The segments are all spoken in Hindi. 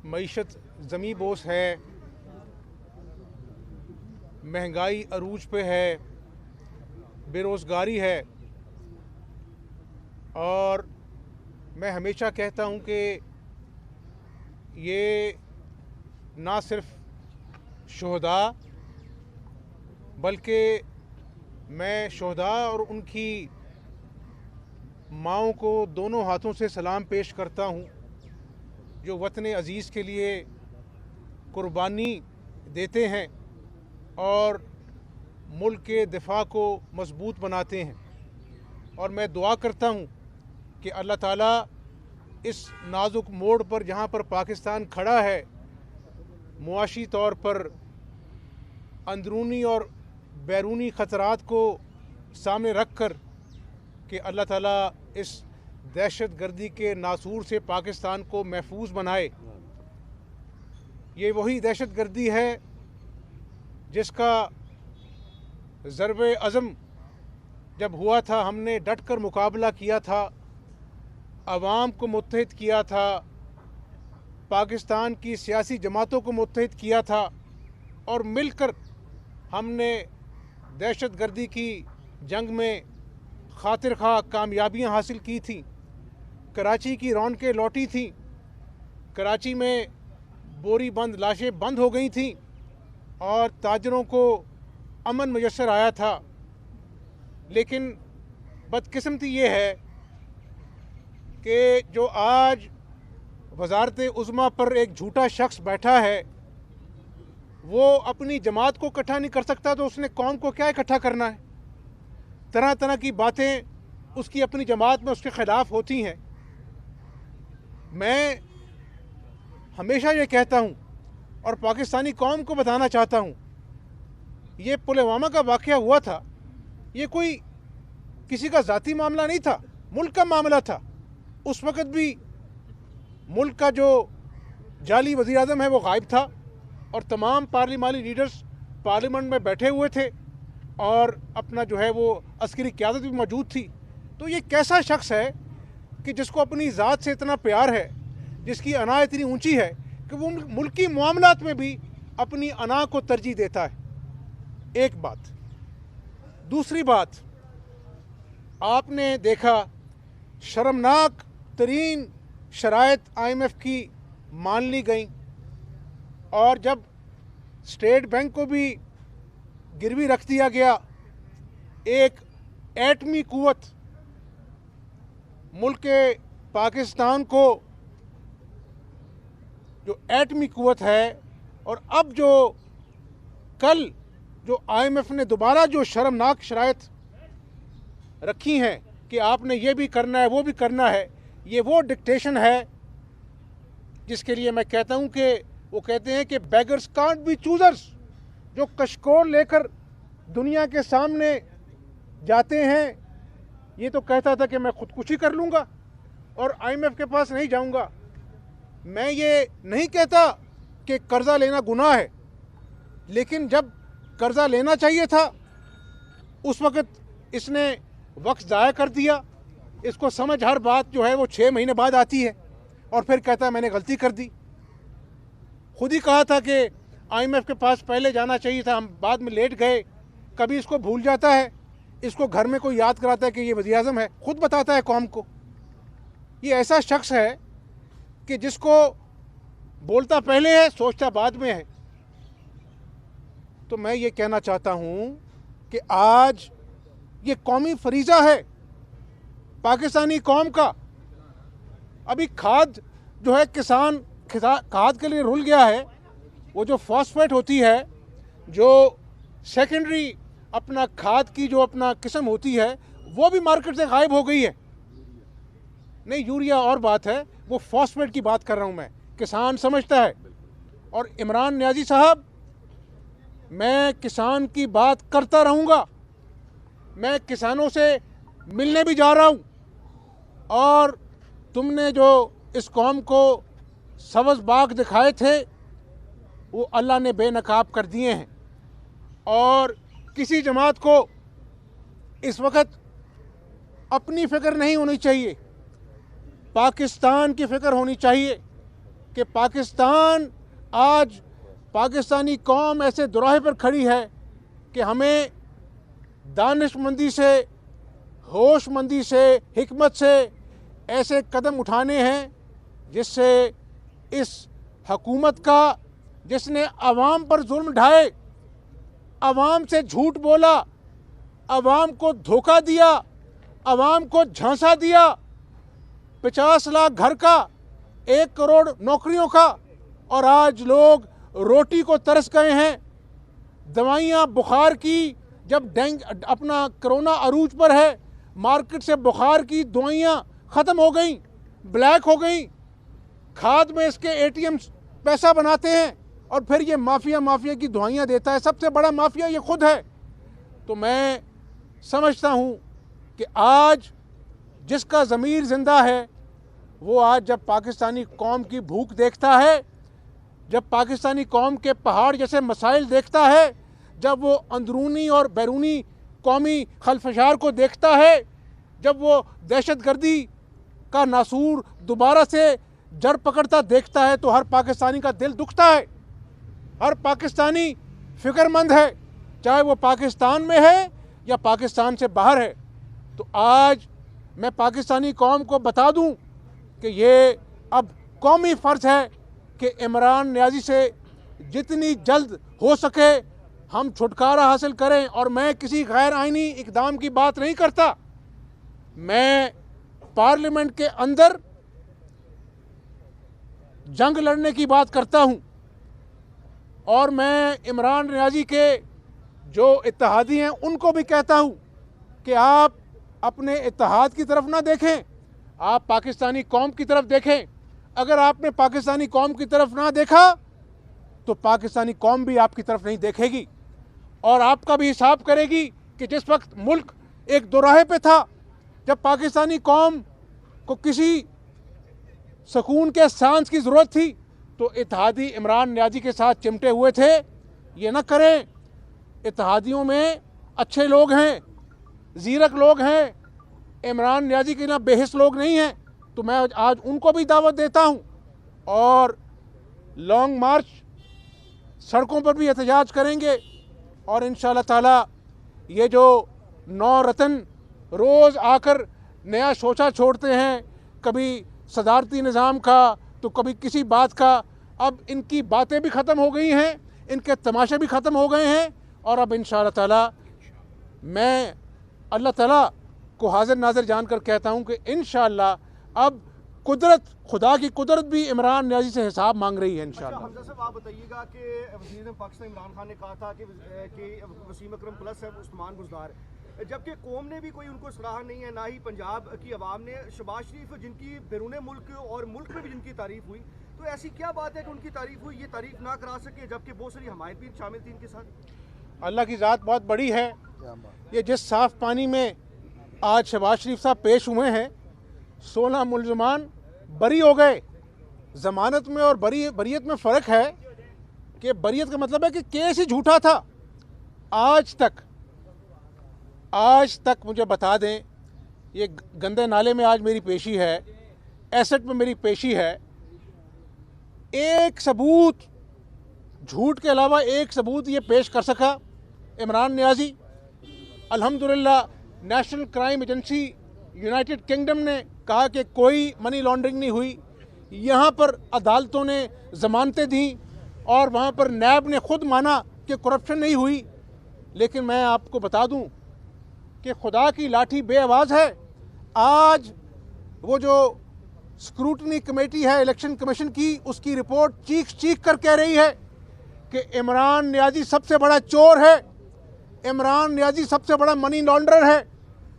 मईशत ज़मी बोस है, महंगाई अरूज पे है, बेरोज़गारी है। और मैं हमेशा कहता हूँ कि ये ना सिर्फ शुहदा बल्कि मैं शुहदा और उनकी माँओं को दोनों हाथों से सलाम पेश करता हूँ जो वतन अज़ीज़ के लिए कुर्बानी देते हैं और मुल्क के दिफा को मजबूत बनाते हैं। और मैं दुआ करता हूँ कि अल्लाह ताला इस नाजुक मोड़ पर जहाँ पर पाकिस्तान खड़ा है, मुआशी तौर पर अंदरूनी और बैरूनी ख़तरात को सामने रख कर कि अल्लाह ताला इस दहशत गर्दी के नासूर से पाकिस्तान को महफूज बनाए। ये वही दहशत गर्दी है जिसका ज़रबे अज़म जब हुआ था हमने डट कर मुकाबला किया था, अवाम को मुत्तहिद किया था, पाकिस्तान की सियासी जमातों को मुत्तहिद किया था और मिलकर हमने दहशत गर्दी की जंग में खातिर खा कामयाबियाँ हासिल की थी। कराची की रौनकें लौटी थी, कराची में बोरी बंद लाशें बंद हो गई थीं और ताजरों को अमन मुयस्सर आया था। लेकिन बदकिस्मती ये है कि जो आज वजारत उज़्मा पर एक झूठा शख्स बैठा है, वो अपनी जमात को इकट्ठा नहीं कर सकता तो उसने कौम को क्या इकट्ठा करना है। तरह तरह की बातें उसकी अपनी जमात में उसके ख़िलाफ़ होती हैं। मैं हमेशा ये कहता हूँ और पाकिस्तानी कौम को बताना चाहता हूँ, ये पुलवामा का वाक़या हुआ था, ये कोई किसी का ज़ाती मामला नहीं था, मुल्क का मामला था। उस वक़्त भी मुल्क का जो जाली वज़ीर आज़म है वो गायब था और तमाम पार्लिमानी लीडर्स पार्लियामेंट में बैठे हुए थे और अपना जो है वो अस्करी क़यादत भी मौजूद थी। तो ये कैसा शख्स है कि जिसको अपनी ज़ात से इतना प्यार है, जिसकी अना इतनी ऊंची है कि वो मुल्की मामलात में भी अपनी अना को तरजीह देता है। एक बात। दूसरी बात, आपने देखा शर्मनाक तरीन शराइत IMF की मान ली गई और जब स्टेट बैंक को भी गिरवी रख दिया गया, एक एटमी कुव्वत मुल्क के पाकिस्तान को जो एटमी कुव्वत है, और अब जो कल जो IMF ने दोबारा जो शर्मनाक शराइत रखी हैं कि आपने ये भी करना है वो भी करना है, ये वो डिक्टेशन है जिसके लिए मैं कहता हूँ कि वो कहते हैं कि बेगर्स कांट बी चूजर्स। जो कशकोल लेकर दुनिया के सामने जाते हैं, ये तो कहता था कि मैं खुदकुशी कर लूँगा और IMF के पास नहीं जाऊँगा। मैं ये नहीं कहता कि कर्ज़ा लेना गुनाह है, लेकिन जब कर्ज़ा लेना चाहिए था उस वक़्त इसने वक्त ज़ाया कर दिया। इसको समझ हर बात जो है वो 6 महीने बाद आती है और फिर कहता है मैंने गलती कर दी। खुद ही कहा था कि IMF के पास पहले जाना चाहिए था, हम बाद में लेट गए। कभी इसको भूल जाता है, इसको घर में कोई याद कराता है कि ये वज़ीर आज़म है, खुद बताता है कौम को। ये ऐसा शख्स है कि जिसको बोलता पहले है सोचता बाद में है। तो मैं ये कहना चाहता हूँ कि आज ये कौमी फरीज़ा है पाकिस्तानी कौम का। अभी खाद जो है किसान खाद के लिए रुल गया है। वो जो फॉस्फेट होती है, जो सेकेंडरी अपना खाद की जो अपना किस्म होती है, वो भी मार्केट से गायब हो गई है। नहीं, यूरिया और बात है, वो फॉस्फेट की बात कर रहा हूँ मैं। किसान समझता है। और इमरान नियाज़ी साहब, मैं किसान की बात करता रहूँगा। मैं किसानों से मिलने भी जा रहा हूँ और तुमने जो इस कौम को सब्ज़ बाग दिखाए थे वो अल्लाह ने बेनकाब कर दिए हैं। और किसी जमात को इस वक्त अपनी फ़िक्र नहीं होनी चाहिए, पाकिस्तान की फ़िक्र होनी चाहिए। कि पाकिस्तान आज पाकिस्तानी कौम ऐसे दुराहे पर खड़ी है कि हमें दानिशमंदी से, होशमंदी से, हिकमत से ऐसे कदम उठाने हैं जिससे इस हकूमत का, जिसने अवाम पर जुल्म ढाए, अवाम से झूठ बोला, अवाम को धोखा दिया, अवाम को झांसा दिया, 50 लाख घर का, 1 करोड़ नौकरियों का, और आज लोग रोटी को तरस गए हैं। दवाइयाँ बुखार की, जब अपना कोरोना अरूज पर है, मार्केट से बुखार की दवाइयाँ ख़त्म हो गई, ब्लैक हो गई। खाद में इसके एटीएम पैसा बनाते हैं और फिर ये माफिया की दवाइयाँ देता है। सबसे बड़ा माफिया ये खुद है। तो मैं समझता हूँ कि आज जिसका ज़मीर ज़िंदा है वो आज जब पाकिस्तानी कौम की भूख देखता है, जब पाकिस्तानी कौम के पहाड़ जैसे मसाइल देखता है, जब वो अंदरूनी और बैरूनी कौमी खलफशार को देखता है, जब वो दहशतगर्दी का नासूर दोबारा से जड़ पकड़ता देखता है, तो हर पाकिस्तानी का दिल दुखता है। हर पाकिस्तानी फ़िक्रमंद है, चाहे वो पाकिस्तान में है या पाकिस्तान से बाहर है। तो आज मैं पाकिस्तानी कौम को बता दूं कि ये अब कौमी फ़र्ज़ है कि इमरान नियाज़ी से जितनी जल्द हो सके हम छुटकारा हासिल करें। और मैं किसी गैर आइनी इक़दाम की बात नहीं करता, मैं पार्लियामेंट के अंदर जंग लड़ने की बात करता हूं। और मैं इमरान नियाज़ी के जो इत्तेहादी हैं उनको भी कहता हूं कि आप अपने इत्तेहाद की तरफ ना देखें, आप पाकिस्तानी कौम की तरफ देखें। अगर आपने पाकिस्तानी कौम की तरफ ना देखा तो पाकिस्तानी कौम भी आपकी तरफ नहीं देखेगी और आपका भी हिसाब करेगी कि जिस वक्त मुल्क एक दोराहे पे था, जब पाकिस्तानी कौम को किसी सुकून के सांस की ज़रूरत थी, तो इत्तेहादी इमरान नियाज़ी के साथ चिमटे हुए थे। ये ना करें। इत्तेहादियों में अच्छे लोग हैं, ज़ीरक लोग हैं, इमरान नियाज़ी के ना बेहिस लोग नहीं हैं। तो मैं आज उनको भी दावत देता हूँ और लॉन्ग मार्च, सड़कों पर भी एहतजाज करेंगे। और इंशाअल्लाह ताला ये जो 9 रतन रोज़ आकर नया सोचा छोड़ते हैं, कभी सदारती निज़ाम का तो कभी किसी बात का, अब इनकी बातें भी ख़त्म हो गई हैं, इनके तमाशे भी ख़त्म हो गए हैं। और अब इंशाअल्लाह ताला मैं अल्लाह ताला को हाजिर नाज़िर जानकर कहता हूँ कि इंशाअल्लाह अब कुदरत, खुदा की कुदरत भी इमरान नियाज़ी से हिसाब मांग रही है इंशाअल्लाह। हमजा साहब, आप बताइएगा कि वज़ीर पाकिस्तान इमरान खान ने कहा था कि वसीम अकरम प्लस है, उस्मान बुज़दार, जबकि कौम ने भी कोई उनको सराहा नहीं है, ना ही पंजाब की आवाम ने। शहबाज शरीफ जिनकी बैरून मुल्क और मुल्क में भी जिनकी तारीफ हुई, तो ऐसी क्या बात है कि उनकी तारीफ हुई, ये तारीफ ना करा सके, जबकि बहुत सारी हमायत भी शामिल थी इनके साथ। अल्लाह की ज़ात बहुत बड़ी है। ये जिस साफ़ पानी में आज शहबाज शरीफ साहब पेश हुए हैं, 16 मुल्ज़मान बरी हो गए। ज़मानत में और बरीयत में फ़र्क है कि बरीयत का मतलब है कि केस ही झूठा था। आज तक मुझे बता दें, ये गंदे नाले में आज मेरी पेशी है, एसेट में मेरी पेशी है, एक सबूत, झूठ के अलावा एक सबूत ये पेश कर सका इमरान नियाज़ी। अल्हम्दुलिल्लाह national crime agency United kingdom ने कहा कि कोई मनी लॉन्ड्रिंग नहीं हुई। यहाँ पर अदालतों ने ज़मानतें दी और वहाँ पर नैब ने खुद माना कि करप्शन नहीं हुई। लेकिन मैं आपको बता दूँ कि खुदा की लाठी बेआवाज़ है। आज वो जो स्क्रूटनी कमेटी है इलेक्शन कमीशन की, उसकी रिपोर्ट चीख कर कह रही है कि इमरान नियाज़ी सबसे बड़ा चोर है, इमरान नियाज़ी सबसे बड़ा मनी लॉन्ड्रर है।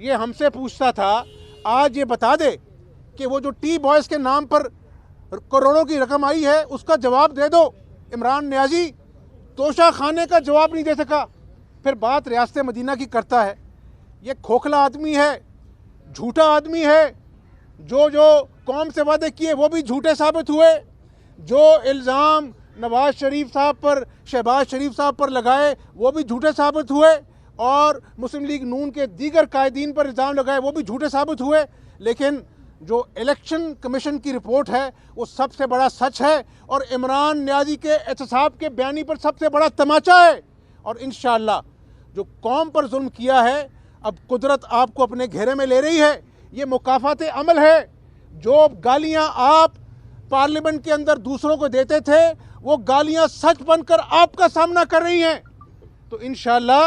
ये हमसे पूछता था, आज ये बता दे कि वो जो टी बॉयज़ के नाम पर करोड़ों की रकम आई है उसका जवाब दे दो। इमरान नियाज़ी तोशा खाने का जवाब नहीं दे सका, फिर बात रियासत मदीना की करता है। ये खोखला आदमी है, झूठा आदमी है। जो कौम से वादे किए वो भी झूठे साबित हुए। जो इल्ज़ाम नवाज शरीफ साहब पर, शहबाज शरीफ साहब पर लगाए वो भी झूठे साबित हुए, और मुस्लिम लीग नून के दीगर कायदीन पर इल्ज़ाम लगाए वो भी झूठे साबित हुए। लेकिन जो इलेक्शन कमीशन की रिपोर्ट है वो सबसे बड़ा सच है और इमरान नियाज़ी के एहतसाब के बयानी पर सबसे बड़ा तमाचा है। और इंशाअल्लाह जो कौम पर जुल्म किया है अब कुदरत आपको अपने घेरे में ले रही है। ये मुकाफात अमल है। जो गालियां आप पार्लियामेंट के अंदर दूसरों को देते थे वो गालियां सच बनकर आपका सामना कर रही हैं। तो इंशाअल्लाह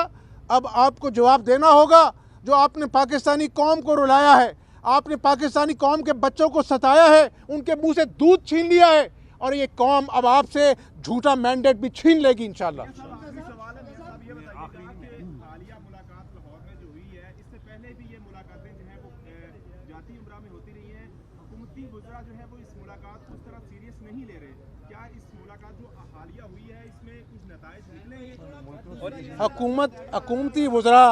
अब आपको जवाब देना होगा। जो आपने पाकिस्तानी कौम को रुलाया है, आपने पाकिस्तानी कौम के बच्चों को सताया है, उनके मुंह से दूध छीन लिया है और ये कौम अब आपसे झूठा मैंडेट भी छीन लेगी इंशाअल्लाह। जो है वो इस मुलाकात को उस तरह सीरियस नहीं ले रहे। क्या इस मुलाकात जो हालिया हुई है इसमें कुछ नताइज निकले? और हुकूमती वज़रा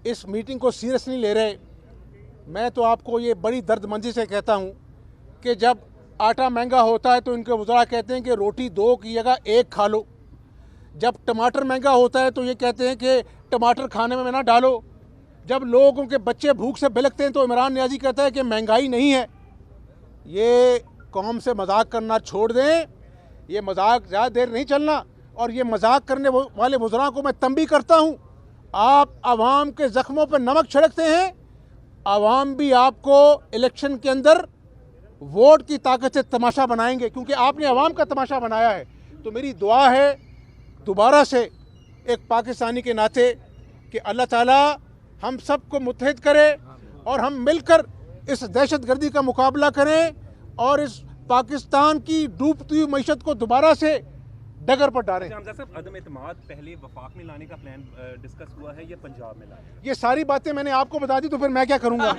इस मीटिंग को सीरियस नहीं ले रहे। मैं तो आपको ये बड़ी दर्दमंदी से कहता हूँ कि जब आटा महंगा होता है तो इनके वज़रा कहते हैं कि रोटी 2 की जगह 1 खा लो। जब टमाटर महंगा होता है तो ये कहते हैं कि टमाटर खाने में ना डालो। जब लोगों के बच्चे भूख से बिलखते हैं तो इमरान नियाज़ी कहता है कि महंगाई नहीं है। ये कौम से मजाक करना छोड़ दें। ये मजाक ज़्यादा देर नहीं चलना। और ये मजाक करने वाले वज़रा को मैं तंबी करता हूँ, आप आवाम के ज़ख्मों पर नमक छिड़कते हैं। आवाम भी आपको इलेक्शन के अंदर वोट की ताकत से तमाशा बनाएंगे क्योंकि आपने आवाम का तमाशा बनाया है। तो मेरी दुआ है दोबारा से एक पाकिस्तानी के नाते कि अल्लाह ताला हम सबको मुत्तहिद करे और हम मिलकर इस दहशतगर्दी का मुकाबला करें और इस पाकिस्तान की डूबती हुई मईशत को दोबारा से डगर पर डालें। साहब, अदम एतमाद पहले वफाक में लाने का प्लान डिस्कस हुआ है या पंजाब में लाने? ये सारी बातें मैंने आपको बता दी तो फिर मैं क्या करूँगा।